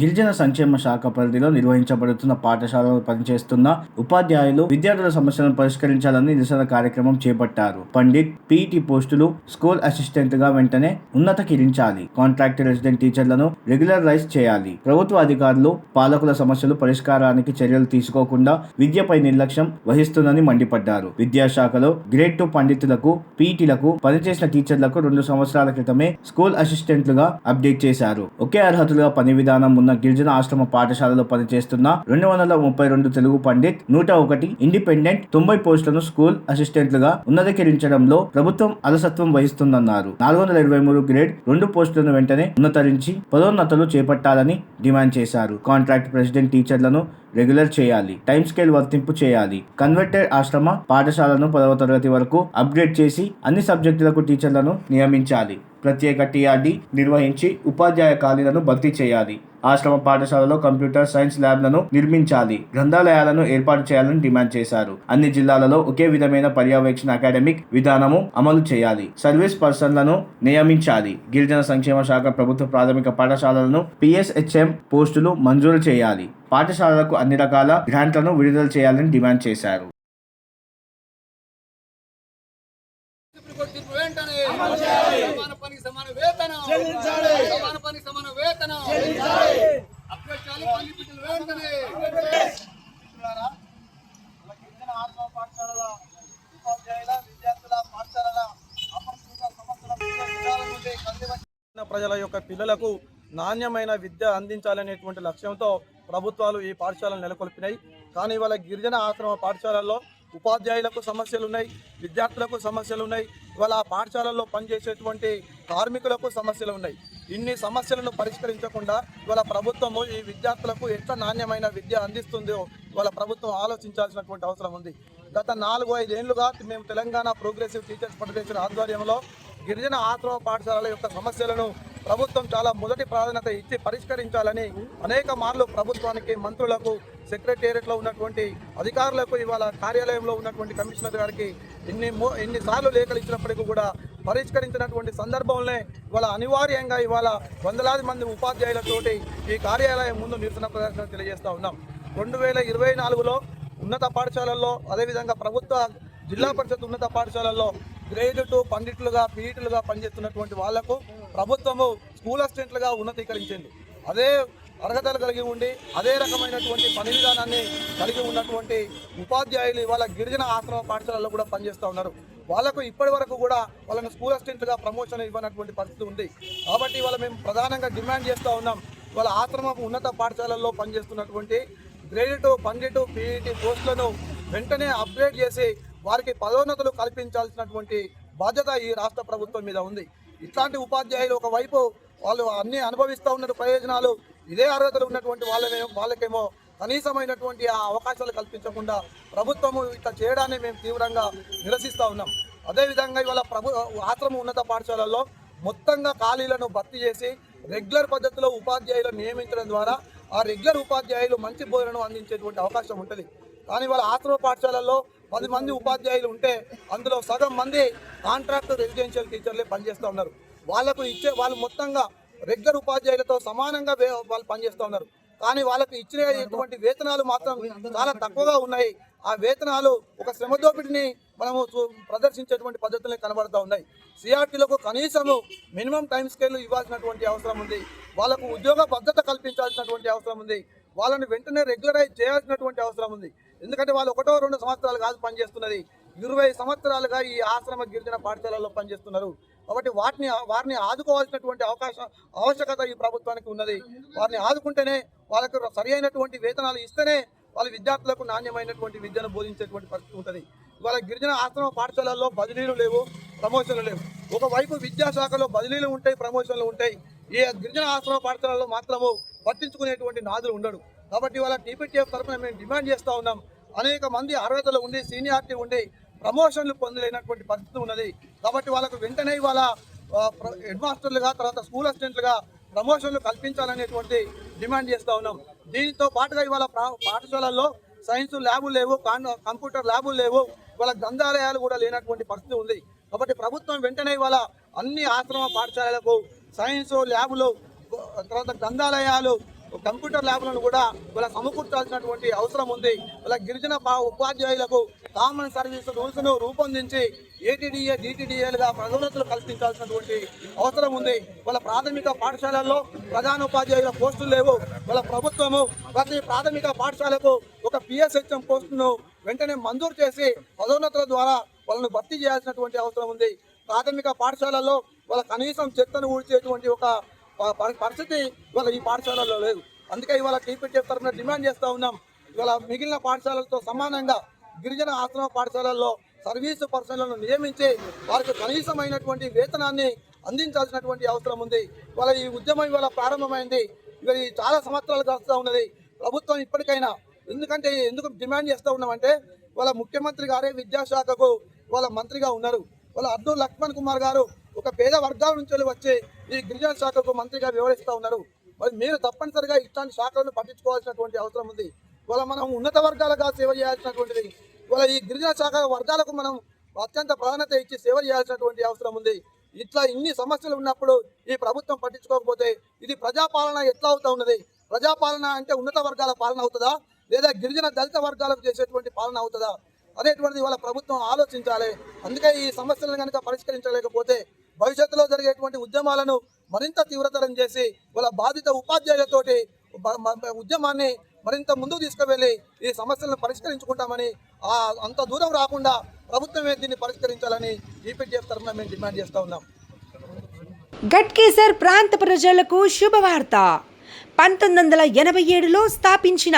గిరిజన సంక్షేమ శాఖ పరిధిలో నిర్వహించబడుతున్న పాఠశాలలో పనిచేస్తున్న ఉపాధ్యాయులు విద్యార్థుల సమస్యలను పరిష్కరించాలని నిరసన కార్యక్రమం చేపట్టారు. పండిట్ పీఈటీ పోస్టులు స్కూల్ అసిస్టెంట్ గా వెంటనే ఉన్నతీకరించాలి. కాంట్రాక్ట్ రెసిడెంట్ టీచర్లను రెగ్యులరైజ్ చేయాలి. ప్రభుత్వ అధికారులు పాలకుల సమస్యలు పరిష్కారానికి చర్యలు తీసుకోకుండా విద్యపై నిర్లక్ష్యం వహిస్తుందని మండిపడ్డారు. విద్యాశాఖలో గ్రేడ్ 2 పండితులకు పీఈటీలకు పనిచేసిన టీచర్లకు 2 సంవత్సరాల క్రితమే స్కూల్ అసిస్టెంట్లుగా అప్డేట్ చేశారు. ఒకే అర్హతలుగా పని విధానం ఉన్న గిరిజన ఆశ్రమ పాఠశాలలో పనిచేస్తున్న 232 తెలుగు పండిట్, 101 ఇండిపెండెంట్, 90 పోస్టులను స్కూల్ అసిస్టెంట్లుగా ఉన్నతీకరించడంలో ప్రభుత్వం అలసత్వం వహిస్తుందన్నారు. 423 గ్రేడ్ 2 పోస్టులను వెంటనే ఉన్నతరించి పదోన్నతులు చేపట్టాలని డిమాండ్ చేశారు. కాంట్రాక్ట్ ప్రెసిడెంట్ టీచర్లను రెగ్యులర్ చేయాలి. టైం స్కేల్ వర్తింపు చేయాలి. కన్వర్టెడ్ ఆశ్రమ పాఠశాలను 10వ తరగతి వరకు అప్గ్రేడ్ చేసి అన్ని సబ్జెక్టులకు టీచర్లను నియమించాలి. ప్రత్యేక టీఆర్డీ నిర్వహించి ఉపాధ్యాయ ఖాళీలను భర్తీ చేయాలి. ఆశ్రమ పాఠశాలలో కంప్యూటర్ సైన్స్ ల్యాబ్లను నిర్మించాలి. గ్రంథాలయాలను ఏర్పాటు చేయాలని డిమాండ్ చేశారు. అన్ని జిల్లాలలో ఒకే విధమైన పర్యవేక్షణ అకాడమిక్ విధానము అమలు చేయాలి. సర్వీస్ పర్సన్లను నియమించాలి. గిరిజన సంక్షేమ శాఖ ప్రభుత్వ ప్రాథమిక పాఠశాలలను PSHM పోస్టులు మంజూరు చేయాలి. పాఠశాలలకు అన్ని రకాల గ్రాంట్లను విడుదల చేయాలని డిమాండ్ చేశారు. ప్రజల యొక్క పిల్లలకు నాణ్యమైన విద్య అందించాలనేటువంటి లక్ష్యంతో ప్రభుత్వాలు ఈ పాఠశాలను నెలకొల్పినాయి. కానీ ఇవాళ గిరిజన ఆశ్రమ పాఠశాలల్లో ఉపాధ్యాయులకు సమస్యలు ఉన్నాయి, విద్యార్థులకు సమస్యలు ఉన్నాయి, ఇవాళ ఆ పాఠశాలల్లో పనిచేసేటువంటి కార్మికులకు సమస్యలు ఉన్నాయి. ఇన్ని సమస్యలను పరిష్కరించకుండా ఇవాళ ప్రభుత్వము ఈ విద్యార్థులకు ఎట్లా నాణ్యమైన విద్య అందిస్తుందో ఇవాళ ప్రభుత్వం ఆలోచించాల్సినటువంటి అవసరం ఉంది. గత 4-5 ఏళ్లుగా మేము తెలంగాణ ప్రోగ్రెసివ్ టీచర్స్ ఫెడరేషన్ ఆధ్వర్యంలో గిరిజన ఆశ్రమ పాఠశాలల యొక్క సమస్యలను ప్రభుత్వం చాలా మొదటి ప్రాధాన్యత ఇచ్చి పరిష్కరించాలని అనేక మార్లు ప్రభుత్వానికి, మంత్రులకు, సెక్రటేరియట్లో ఉన్నటువంటి అధికారులకు, ఇవాళ కార్యాలయంలో ఉన్నటువంటి కమిషనర్ గారికి ఎన్నిసార్లు లేఖలు ఇచ్చినప్పటికీ కూడా పరిష్కరించినటువంటి సందర్భంలో ఇవాళ అనివార్యంగా ఇవాళ వందలాది మంది ఉపాధ్యాయులతోటి ఈ కార్యాలయం ముందు నిరసన ప్రదర్శన తెలియజేస్తూ ఉన్నాం. 2024లో ఉన్నత పాఠశాలల్లో, అదేవిధంగా ప్రభుత్వ జిల్లా పరిషత్ ఉన్నత పాఠశాలల్లో గ్రేడ్ 2 పండిట్లుగా, పీఈటీలుగా పనిచేస్తున్నటువంటి వాళ్లకు ప్రభుత్వము స్కూల్ అసిస్టెంట్లుగా ఉన్నతీకరించింది. అదే అర్హతలు కలిగి ఉండి అదే రకమైనటువంటి పని విధానాన్ని కలిగి ఉన్నటువంటి ఉపాధ్యాయులు ఇవాళ గిరిజన ఆశ్రమ పాఠశాలలో కూడా పనిచేస్తూ ఉన్నారు. వాళ్లకు ఇప్పటి వరకు కూడా వాళ్ళని స్కూల్ అసిస్టెంట్లుగా ప్రమోషన్ ఇవ్వనటువంటి పరిస్థితి ఉంది. కాబట్టి ఇవాళ మేము ప్రధానంగా డిమాండ్ చేస్తూ ఉన్నాం. ఇవాళ ఆశ్రమ ఉన్నత పాఠశాలల్లో పనిచేస్తున్నటువంటి గ్రేడ్ 2 పండిట్, పీఈటీ పోస్టులను వెంటనే అప్గ్రేడ్ చేసి వారికి పదోన్నతులు కల్పించాల్సినటువంటి బాధ్యత ఈ రాష్ట్ర ప్రభుత్వం మీద ఉంది. ఇట్లాంటి ఉపాధ్యాయులు ఒకవైపు వాళ్ళు అన్ని అనుభవిస్తూ ఉన్న ప్రయోజనాలు, ఇదే అర్హతలు ఉన్నటువంటి వాళ్ళకేమో కనీసమైనటువంటి ఆ అవకాశాలు కల్పించకుండా ప్రభుత్వము ఇట్లా చేయడాన్ని మేము తీవ్రంగా నిరసిస్తూ ఉన్నాం. అదేవిధంగా ఇవాళ ఆశ్రమ ఉన్నత పాఠశాలల్లో మొత్తంగా ఖాళీలను భర్తీ చేసి రెగ్యులర్ పద్ధతిలో ఉపాధ్యాయులను నియమించడం ద్వారా ఆ రెగ్యులర్ ఉపాధ్యాయులు మంచి బోధనను అందించేటువంటి అవకాశం ఉంటుంది. కానీ వాళ్ళ ఆశ్రమ పాఠశాలల్లో 10 మంది ఉపాధ్యాయులు ఉంటే అందులో సగం మంది కాంట్రాక్ట్ రెసిడెన్షియల్ టీచర్లే పనిచేస్తూ ఉన్నారు. వాళ్ళు మొత్తంగా రెగ్యులర్ ఉపాధ్యాయులతో సమానంగా వాళ్ళు పనిచేస్తూ ఉన్నారు. కానీ వాళ్ళకు ఇచ్చినటువంటి వేతనాలు మాత్రం చాలా తక్కువగా ఉన్నాయి. ఆ వేతనాలు ఒక శ్రమ దోపిడిని మనము ప్రదర్శించేటువంటి పద్ధతులే కనబడుతూ ఉన్నాయి. సిఆర్టీలకు కనీసము మినిమం టైం స్కేల్ ఇవ్వాల్సినటువంటి అవసరం ఉంది. వాళ్ళకు ఉద్యోగ భద్రత కల్పించాల్సినటువంటి అవసరం ఉంది. వాళ్ళని వెంటనే రెగ్యులరైజ్ చేయాల్సినటువంటి అవసరం ఉంది. ఎందుకంటే వాళ్ళు 1-2 సంవత్సరాలు కాదు పనిచేస్తున్నది, 20 సంవత్సరాలుగా ఈ ఆశ్రమ గిరిజన పాఠశాలల్లో పనిచేస్తున్నారు. కాబట్టి వారిని ఆదుకోవాల్సినటువంటి ఆవశ్యకత ఈ ప్రభుత్వానికి ఉన్నది. వారిని ఆదుకుంటేనే వాళ్ళకు సరి అయినటువంటి వేతనాలు ఇస్తేనే వాళ్ళ విద్యార్థులకు నాణ్యమైనటువంటి విద్యను బోధించేటువంటి పరిస్థితి ఉంటుంది. ఇవాళ గిరిజన ఆశ్రమ పాఠశాలల్లో బదిలీలు లేవు, ప్రమోషన్లు లేవు. ఒకవైపు విద్యాశాఖలో బదిలీలు ఉంటాయి, ప్రమోషన్లు ఉంటాయి. ఈ గిరిజన ఆశ్రమ పాఠశాలలో మాత్రము పట్టించుకునేటువంటి నాదులు ఉండడు. కాబట్టి ఇవాళ టీపీటీఎఫ్ తరఫున మేము డిమాండ్ చేస్తూ ఉన్నాం. అనేక మంది అర్హతలు ఉండి, సీనియారిటీ ఉండి ప్రమోషన్లు పొందలేనటువంటి పరిస్థితి ఉన్నది. కాబట్టి వాళ్ళకు వెంటనే ఇవాళ హెడ్ మాస్టర్లుగా, తర్వాత స్కూల్ అసిస్టెంట్లుగా ప్రమోషన్లు కల్పించాలనేటువంటి డిమాండ్ చేస్తూ ఉన్నాం. దీనితో పాటుగా ఇవాళ పాఠశాలల్లో సైన్స్ ల్యాబులు లేవు, కంప్యూటర్ ల్యాబులు లేవు, ఇవాళ గ్రంథాలయాలు కూడా లేనటువంటి పరిస్థితి ఉంది. కాబట్టి ప్రభుత్వం వెంటనే ఇవాళ అన్ని ఆశ్రమ పాఠశాలలకు సైన్స్ ల్యాబులు, తర్వాత గ్రంథాలయాలు, కంప్యూటర్ ల్యాబ్లను కూడా వాళ్ళ సమకూర్చాల్సినటువంటి అవసరం ఉంది. వాళ్ళ గిరిజన ఉపాధ్యాయులకు కామన్ సర్వీస్ రూల్స్ను రూపొందించి ఏటీడీఏ DTDAలుగా పదోన్నతులు కల్పించాల్సినటువంటి అవసరం ఉంది. వాళ్ళ ప్రాథమిక పాఠశాలల్లో ప్రధానోపాధ్యాయుల పోస్టులు లేవు. వాళ్ళ ప్రభుత్వము ప్రతి ప్రాథమిక పాఠశాలకు ఒక PSHM పోస్టును వెంటనే మంజూరు చేసి పదోన్నతుల ద్వారా వాళ్ళను భర్తీ చేయాల్సినటువంటి అవసరం ఉంది. ప్రాథమిక పాఠశాలల్లో వాళ్ళ కనీసం చెత్తను ఊడ్చేటువంటి ఒక పరిస్థితి ఇవాళ ఈ పాఠశాలలో లేదు. అందుకే ఇవాళ TPTF తరఫున డిమాండ్ చేస్తూ ఉన్నాం. ఇవాళ మిగిలిన పాఠశాలలతో సమానంగా గిరిజన ఆశ్రమ పాఠశాలల్లో సర్వీసు పర్సన్లను నియమించి వారికి కనీసమైనటువంటి వేతనాన్ని అందించాల్సినటువంటి అవసరం ఉంది. ఇవాళ ఈ ఉద్యమం ఇవాళ ప్రారంభమైంది. ఇవాళ చాలా సంవత్సరాలు గడుస్తూ ఉన్నది. ప్రభుత్వం ఇప్పటికైనా ఎందుకు డిమాండ్ చేస్తూ ఉన్నామంటే వాళ్ళ ముఖ్యమంత్రి గారే విద్యాశాఖకు వాళ్ళ మంత్రిగా ఉన్నారు. వాళ్ళ అబ్దుల్ లక్ష్మణ్ కుమార్ గారు ఒక పేద వర్గాల నుంచి వచ్చి ఈ గిరిజన శాఖకు మంత్రిగా వ్యవహరిస్తూ ఉన్నారు. మరి మీరు తప్పనిసరిగా ఇట్లాంటి శాఖలను పట్టించుకోవాల్సినటువంటి అవసరం ఉంది. ఇవాళ మనం ఉన్నత వర్గాలుగా సేవ చేయాల్సినటువంటిది. ఇవాళ ఈ గిరిజన శాఖ వర్గాలకు మనం అత్యంత ప్రాధాన్యత ఇచ్చి సేవ చేయాల్సినటువంటి అవసరం ఉంది. ఇట్లా ఇన్ని సమస్యలు ఉన్నప్పుడు ఈ ప్రభుత్వం పట్టించుకోకపోతే ఇది ప్రజాపాలన ఎట్లా అవుతా ఉన్నది? ప్రజాపాలన అంటే ఉన్నత వర్గాల పాలన అవుతుందా, లేదా గిరిజన దళిత వర్గాలకు చేసేటువంటి పాలన అవుతుందా అనేటువంటిది వాళ్ళ ప్రభుత్వం ఆలోచించాలి. అందుకే ఈ సమస్యలను కనుక పరిష్కరించలేకపోతే భవిష్యత్తులో జరిగేటువంటి ఉద్యమాలను మరింత తీవ్రతరం చేసి వాళ్ళ బాధిత ఉపాధ్యాయులతోటి ఉద్యమాన్ని మరింత ముందుకు తీసుకువెళ్ళి ఈ సమస్యలను పరిష్కరించుకుంటామని, అంత దూరం రాకుండా ప్రభుత్వమే దీన్ని పరిష్కరించాలని TPTF తరఫున మేము డిమాండ్ చేస్తూ ఉన్నాం. గట్కేసర్ ప్రాంత ప్రజలకు శుభవార్త. 1987లో స్థాపించిన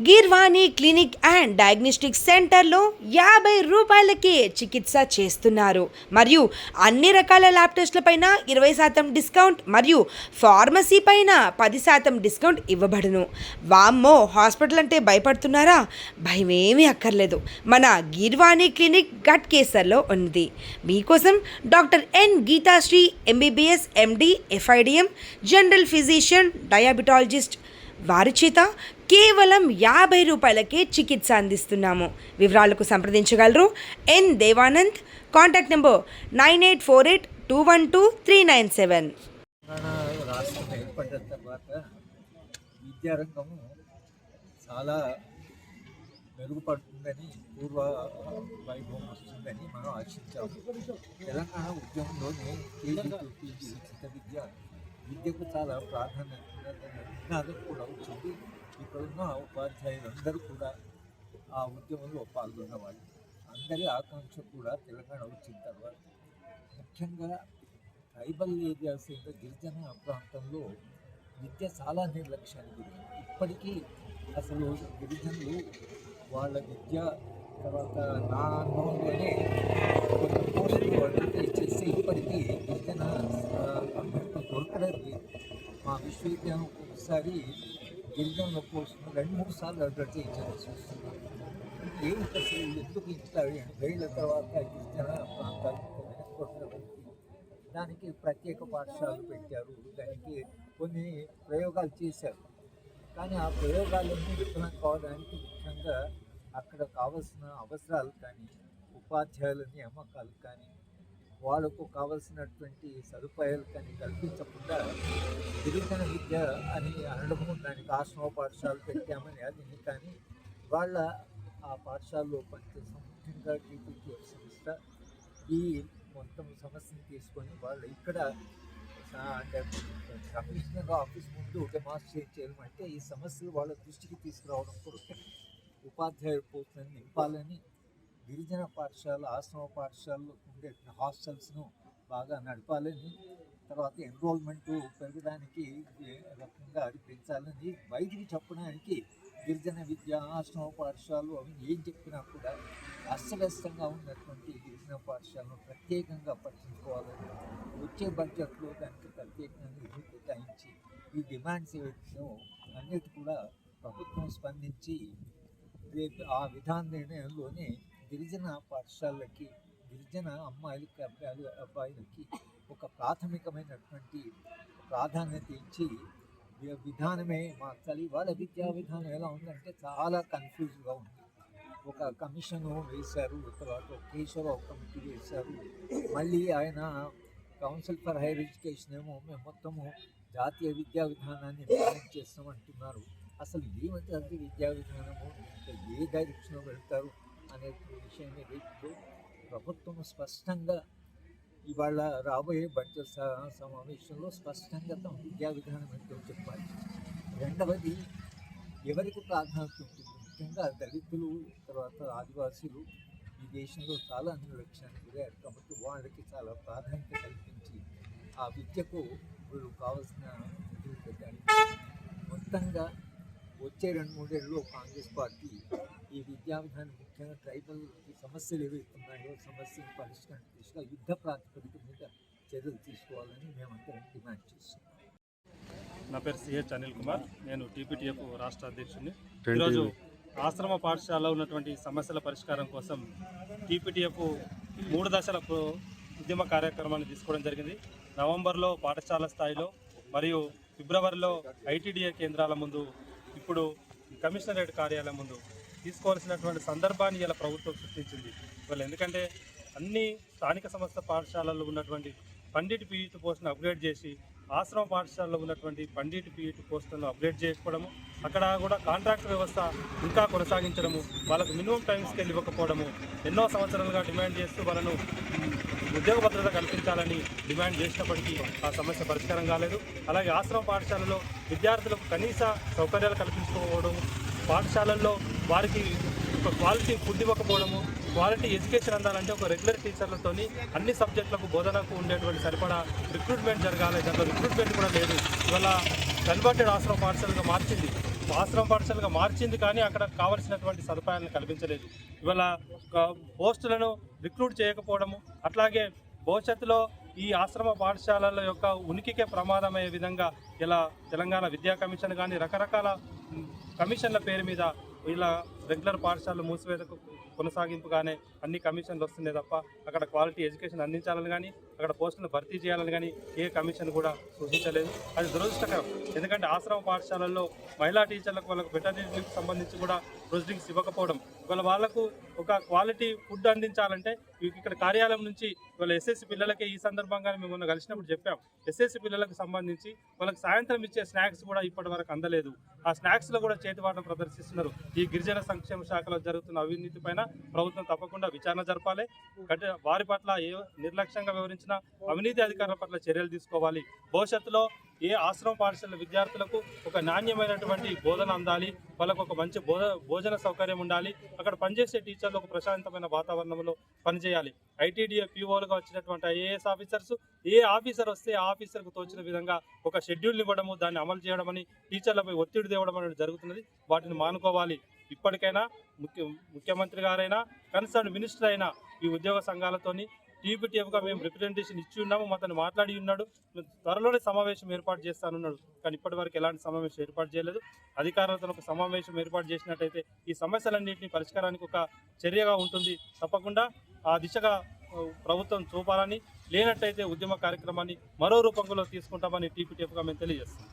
గిర్వాణి క్లినిక్ అండ్ డయాగ్నోస్టిక్ సెంటర్లో 50 రూపాయలకే చికిత్స చేస్తున్నారు. మరియు అన్ని రకాల ల్యాబ్ టెస్టులపైన 20% డిస్కౌంట్ మరియు ఫార్మసీ పైన 10% డిస్కౌంట్ ఇవ్వబడును. వామ్మో, హాస్పిటల్ అంటే భయపడుతున్నారా? భయమేమీ అక్కర్లేదు. మన గిర్వాణి క్లినిక్ గట్కేసర్లో ఉంది. మీకోసం doctor N Geethasri MBBS MD FIDM general physician diabetologist వారి చేత కేవలం 50 రూపాయలకే చికిత్స అందిస్తున్నాము. వివరాలకు సంప్రదించగలరు N దేవానంద్. Contact number 9848212397. రాష్ట్రం ఏర్పడిన తర్వాత విద్యారంగము చాలా మెరుగుపడుతుందని, పూర్వ వైభవం వస్తుందని మనం ఆశించాము. తెలంగాణ ఉద్యమంలోనే KG to PG ఉచిత విద్యకు చాలా ప్రాధాన్యత నినాదం కూడా వచ్చింది. ఇక్కడున్న ఉపాధ్యాయులందరూ కూడా ఆ ఉద్యమంలో పాల్గొన్నవాళ్ళు. అందరి ఆకాంక్ష కూడా తెలంగాణ వచ్చిన తర్వాత ముఖ్యంగా ట్రైబల్ ఏరియాస్ గిరిజన ప్రాంతంలో విద్య చాలా నిర్లక్ష్యానికి గురైంది. ఇప్పటికీ అసలు గిరిజనులు వాళ్ళ విద్య తర్వాత నా అనుభవంలోనే కొన్ని పోస్టులు అడిగితే ఇచ్చేసి ఇప్పటికీ గిరిజన అభ్యర్థులు దొరకలేదు. మా విశ్వవిద్యాలయం ఒకసారి గిరిజనుల పోస్టును 2-3 సార్లు అడ్వర్టైజ్ చేయాల్సి వస్తుంది. ఏమిటి అసలు ఎందుకు ఇట్లా 80 ఏళ్ళ తర్వాత గిరిజన ప్రాంతాలకు వెనక్కొట్టడం? దానికి ప్రత్యేక పాఠశాలలు పెట్టారు, దానికి కొన్ని ప్రయోగాలు చేశారు. కానీ ఆ ప్రయోగాలన్నీ విఫలం కావడానికి ముఖ్యంగా అక్కడ కావలసిన అవసరాలు కానీ, ఉపాధ్యాయుల నియామకాలు కానీ, వాళ్ళకు కావలసినటువంటి సదుపాయాలు కానీ కల్పించకుండా గిరిజన విద్య అని అనడము, దానికి ఆశ్రమ పాఠశాలలు పెట్టామని అది కానీ వాళ్ళ ఆ పాఠశాలలో పనిచేసిన ముఖ్యంగా TPTF సంస్థ ఈ మొత్తం సమస్యను తీసుకొని వాళ్ళు ఇక్కడ అంటే కమిషనర్ ఆఫీస్ ముందు డెమాన్స్ట్రేట్ చేయమంటే ఈ సమస్యలు వాళ్ళ దృష్టికి తీసుకురావడం కొరకు ఉపాధ్యాయ పోస్టులను నింపాలని, గిరిజన పాఠశాల ఆశ్రమ పాఠశాలలో ఉండే హాస్టల్స్ను బాగా నడపాలని, తర్వాత ఎన్రోల్మెంట్ పెరగడానికి రకంగా అది పెంచాలని బయటికి చెప్పడానికి గిరిజన విద్య ఆశ్రమ పాఠశాలలు అవి ఏం చెప్పినా కూడా అస్తవ్యస్తంగా ఉన్నటువంటి గిరిజన పాఠశాలను ప్రత్యేకంగా పట్టించుకోవాలని వచ్చే బడ్జెట్లో దానికి ప్రత్యేకంగా నిధులు కేటాయించి ఈ డిమాండ్స్ ఏవైతే అన్నిటి కూడా ప్రభుత్వం స్పందించి ఆ విధాన నిర్ణయంలోనే గిరిజన పాఠశాలలకి గిరిజన అమ్మాయిలకి అబ్బాయిలకి ఒక ప్రాథమికమైనటువంటి ప్రాధాన్యత ఇచ్చి విధానమే మార్చాలి. వాళ్ళ విద్యా విధానం ఎలా ఉందంటే చాలా కన్ఫ్యూజ్గా ఉంది. ఒక కమిషను వేశారు, తర్వాత కేశవరావు కమిటీ వేశారు, మళ్ళీ ఆయన కౌన్సిల్ ఫర్ హైయర్ ఎడ్యుకేషన్ ఏమో మేము మొత్తము జాతీయ విద్యా విధానాన్ని ఇంప్లిమెంట్ చేస్తామంటున్నారు. అసలు ఏమంటే విద్యా విధానము, ఇంకా ఏ డైరెక్షన్లో వెళ్తారు అనే విషయం మీద ఇప్పుడు ప్రభుత్వం స్పష్టంగా ఇవాళ రాబోయే బడ్జెట్ సమావేశంలో స్పష్టంగా తమ విద్యా విధానం ఏంటో చెప్పాలి. రెండవది, ఎవరికి ప్రాధాన్యత ఉంటుంది, ముఖ్యంగా దళితులు, తర్వాత ఆదివాసీలు ఈ దేశంలో చాలా నిర్లక్ష్యానికి గురయ్యారు కాబట్టి వాళ్ళకి చాలా ప్రాధాన్యత కల్పించి ఆ విద్యకు వీళ్ళు కావాల్సిన నిధులు పెట్టాలి. మొత్తంగా వచ్చే 2-3 ఏళ్ళలో కాంగ్రెస్ పార్టీ ఈ విద్యా విధానం, ముఖ్యంగా ట్రైబల్ సమస్యలు ఏవైతే ఉన్నాయో సమస్యను పరిష్కరణ దిశగా యుద్ధ ప్రాతిపదిక మీద చర్యలు తీసుకోవాలని మేమందరం డిమాండ్ చేస్తున్నాం. నా పేరు సిహెచ్ అనిల్ కుమార్, నేను టీపీటీఎఫ్ రాష్ట్ర అధ్యక్షుడిని. ఈరోజు ఆశ్రమ పాఠశాలలో ఉన్నటువంటి సమస్యల పరిష్కారం కోసం టీపీటీఎఫ్ 3 దశల ఉద్యమ కార్యక్రమాన్ని తీసుకోవడం జరిగింది. నవంబర్లో పాఠశాల స్థాయిలో మరియు ఫిబ్రవరిలో ఐటీడీఏ కేంద్రాల ముందు, ఇప్పుడు కమిషనరేట్ కార్యాలయం ముందు తీసుకోవాల్సినటువంటి సందర్భాన్ని ఇలా ప్రభుత్వం సృష్టించింది. వాళ్ళు ఎందుకంటే అన్ని స్థానిక సంస్థ పాఠశాలల్లో ఉన్నటువంటి పండిట్ పీఈటీ పోస్టును అప్గ్రేడ్ చేసి ఆశ్రమ పాఠశాలలో ఉన్నటువంటి పండిట్ పీఈటీ పోస్టులను అప్గ్రేడ్ చేసుకోవడము, అక్కడ కూడా కాంట్రాక్ట్ వ్యవస్థ ఇంకా కొనసాగించడము, వాళ్ళకు మినిమం టైం స్కేల్ ఇవ్వకపోవడము, ఎన్నో సంవత్సరాలుగా డిమాండ్ చేస్తూ వాళ్ళను ఉద్యోగ భద్రత కల్పించాలని డిమాండ్ చేసినప్పటికీ ఆ సమస్య పరిష్కారం కాలేదు. అలాగే ఆశ్రమ పాఠశాలలో విద్యార్థులకు కనీస సౌకర్యాలు కల్పించుకోవడం, పాఠశాలల్లో వారికి ఒక క్వాలిటీ ఫుడ్ ఇవ్వకపోవడము, క్వాలిటీ ఎడ్యుకేషన్ అందాలంటే ఒక రెగ్యులర్ టీచర్లతోని అన్ని సబ్జెక్టులకు బోధనకు ఉండేటువంటి సరిపడా రిక్రూట్మెంట్ జరగాలి. దాంట్లో రిక్రూట్మెంట్ కూడా లేదు. ఇవాళ కన్వర్టెడ్ ఆశ్రమ పాఠశాలగా మార్చింది. ఆశ్రమ పాఠశాలగా మార్చింది కానీ అక్కడ కావలసినటువంటి సదుపాయాలను కల్పించలేదు. ఇవాళ పోస్టులను రిక్రూట్ చేయకపోవడము, అట్లాగే భవిష్యత్తులో ఈ ఆశ్రమ పాఠశాలల యొక్క ఉనికికే ప్రమాదమయ్యే విధంగా ఇలా తెలంగాణ విద్యా కమిషన్ కానీ రకరకాల కమిషన్ల పేరు మీద ఇలా రెగ్యులర్ పాఠశాలలు మూసివేతకు కొనసాగింపుగానే అన్ని కమిషన్లు వస్తున్నాయి తప్ప అక్కడ క్వాలిటీ ఎడ్యుకేషన్ అందించాలని కానీ అక్కడ పోస్టులను భర్తీ చేయాలని కానీ ఏ కమిషన్ కూడా సూచించలేదు. అది దురదృష్టకరం. ఎందుకంటే ఆశ్రమ పాఠశాలల్లో మహిళా టీచర్లకు వాళ్ళకు వెటర్నరీకి సంబంధించి కూడా ప్రొసీడింగ్స్ ఇవ్వకపోవడం, వాళ్ళకు ఒక క్వాలిటీ ఫుడ్ అందించాలంటే ఇక్కడ కార్యాలయం నుంచి వాళ్ళ ఎస్ఎస్సి పిల్లలకే ఈ సందర్భంగా మేము మొన్న కలిసినప్పుడు చెప్పాం, ఎస్ఎస్సి పిల్లలకు సంబంధించి వాళ్ళకి సాయంత్రం ఇచ్చే స్నాక్స్ కూడా ఇప్పటి వరకు అందలేదు. ఆ స్నాక్స్లో కూడా చేతివాటం ప్రదర్శిస్తున్నారు. ఈ గిరిజన సంక్షేమ శాఖలో జరుగుతున్న అవినీతి పైన ప్రభుత్వం తప్పకుండా విచారణ జరపాలి. వారి పట్ల ఏ నిర్లక్ష్యంగా వివరించినా అవినీతి అధికారుల పట్ల చర్యలు తీసుకోవాలి. భవిష్యత్తులో ఏ ఆశ్రమ పాఠశాల విద్యార్థులకు ఒక నాణ్యమైనటువంటి బోధన అందాలి, వాళ్ళకు ఒక మంచి భోజన సౌకర్యం ఉండాలి, అక్కడ పనిచేసే టీచర్లు ఒక ప్రశాంతమైన వాతావరణంలో పనిచేయాలి. ఐటీడీఏ పీఓలుగా వచ్చినటువంటి ఐఏఎస్ ఆఫీసర్స్ ఏ ఆఫీసర్ వస్తే ఆ ఆఫీసర్కు తోచిన విధంగా ఒక షెడ్యూల్ ఇవ్వడము, దాన్ని అమలు చేయడం అని టీచర్లపై ఒత్తిడి తేవడం అనేది జరుగుతున్నది. వాటిని మానుకోవాలి. ఇప్పటికైనా ముఖ్యమంత్రి గారైనా కన్సర్న్ మినిస్టర్ అయినా ఈ ఉద్యోగ సంఘాలతోని టీపీటీఎఫ్గా మేము రిప్రజెంటేషన్ ఇచ్చి ఉన్నాము, అతను మాట్లాడి ఉన్నాడు, త్వరలోనే సమావేశం ఏర్పాటు చేస్తానన్నాడు. కానీ ఇప్పటి వరకు ఎలాంటి సమావేశం ఏర్పాటు చేయలేదు. అధికారులతో ఒక సమావేశం ఏర్పాటు చేసినట్టయితే ఈ సమస్యలన్నింటినీ పరిష్కారానికి ఒక చర్యగా ఉంటుంది. తప్పకుండా ఆ దిశగా ప్రభుత్వం చూపాలని, లేనట్టయితే ఉద్యమ కార్యక్రమాన్ని మరో రూపంలో తీసుకుంటామని టీపీటీఎఫ్గా మేము తెలియజేస్తాం.